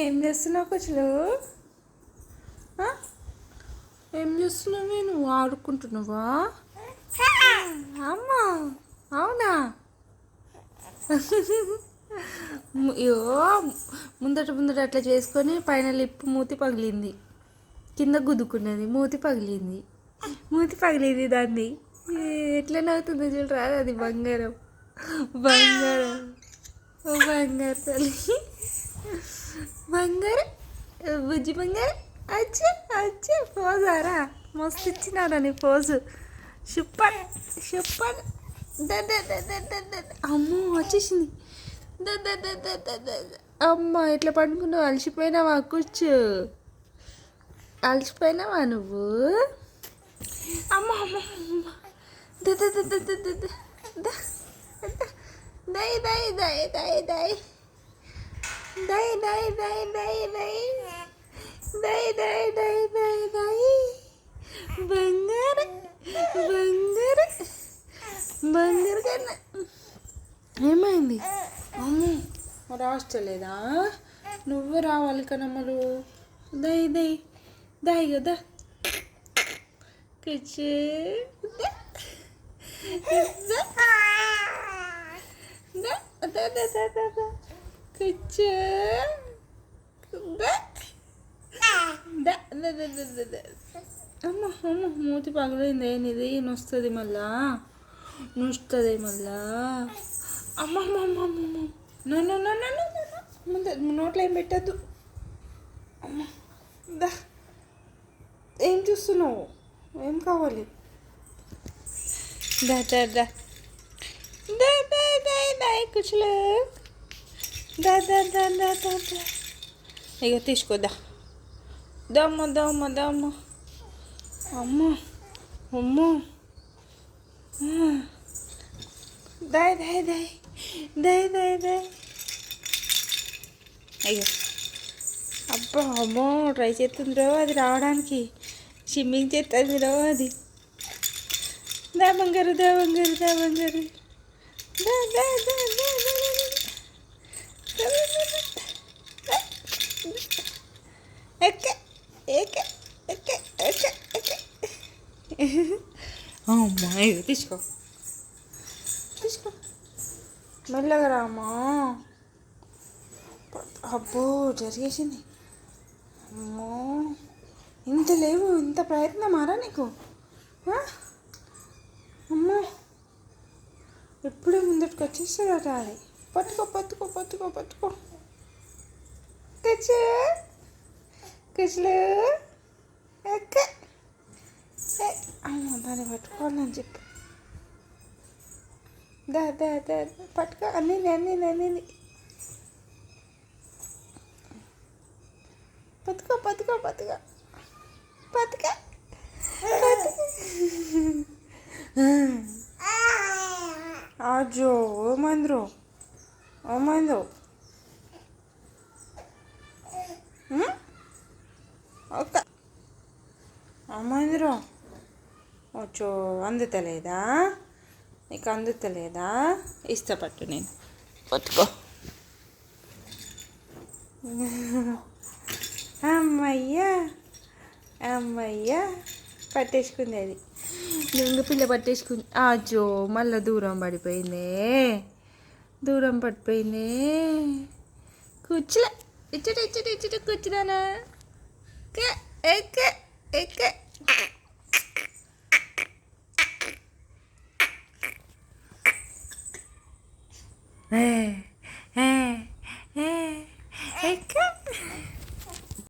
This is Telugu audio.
ఏం చేస్తున్నావు కుచులు? ఏం చేస్తున్నావు? నువ్వు ఆడుకుంటున్నావా? అమ్మా అవునా? అయ్యో, ముందట ముందట అట్లా చేసుకొని పైన లిప్పు మూతి పగిలింది, కింద గుద్దుకున్నది, మూతి పగిలింది, మూతి పగిలింది దాన్ని. ఎట్లా నవ్వుతుందో చూడరా, అది బంగారం, బంగారం, బంగారు తల్లి, బంగారం, బుజ్జి బంగారం. అచ్చా అచ్చా, పోజారా, మస్తు ఇచ్చినారా నీ పోజు. Super super. అమ్మో వచ్చేసింది. అమ్మ ఎట్లా పండుకున్నావు? అలసిపోయినావా? కూర్చో, అలసిపోయినావా నువ్వు? అమ్మ అమ్మ దై దై దై దై దై దై దై దై దై దై దై దై దై దై దై. బంగారు బంగారు బంగారు కన్నా. ఏమైంది? అమ్మ రావచ్చలేదా? నువ్వు రావాలి కనమ్మలు. దై దై దై కదా కుచ్చు కుచ్చు. అమ్మ అమ్మ మూతి పగలైంది. ఇది నొస్తుంది మళ్ళా, నొస్తుంది మళ్ళా. అమ్మ అమ్మ అమ్మ అమ్మ ముందు నోట్లో ఏం పెట్టద్దు. అమ్మ దా, ఏం చూస్తున్నావు? ఏం కావాలి? దా దా దా దా దా దా దా కుచులు. దా దా దా దా దా దా. ఇక తీసుకోదా. దమ్మ దమ్మ దమ్మ. అమ్మ అమ్మ దాయ్ దాయ్ దాయ్ దాయ్ దాయ్ దాయ్. అయ్యో అబ్బా అమ్మో, ట్రై చేస్తుందిరో అది రావడానికి, స్విమ్మింగ్ చేస్తుందిరో అది. దా బంగారు దా బంగారు దా బంగారు దా దా దా దా ఎక్కే ఎక్కే ఎక్కే ఎక్కే ఎక్కే. అమ్మా ఇగో తీసుకో తీసుకో, మెల్లగా రామా. అబ్బో జరిగేసింది. అమ్మో ఇంత లేవు, ఇంత ప్రయత్నమారా నీకు? అమ్మో ఎప్పుడే ముందటికి వచ్చేస్తుందట అది. పట్టుకో పట్టుకో పట్టుకో పట్టుకో. కచ్చు కచ్చులు ఎక్క. అమ్మ దాన్ని పట్టుకోవాలని చెప్పి. దా దా దా పట్టుకో. అన్నీ అన్నీ అన్నీ పట్టుకో పట్టుకో పట్టుకో పట్టుకో. ఆజో ఏమైందిరో, ఏమైందో? ఓకే ఏమైందిరో? వచ్చో అందుతలేదా నీకు? అందుతలేదా? ఇష్టపట్టు, నేను పట్టుకో. అమ్మయ్యా అమ్మయ్యా, పట్టేసుకుంది అది. లింగ పిల్ల పట్టేసుకుంది. ఆజో మళ్ళీ దూరం పడిపోయిందే, దూరం పడిపోయిందే. కూర్చులే, ఇచ్చట ఇచ్చట ఇచ్చట కూర్చున్నానా? ఎక్క ఎక్క. ఏ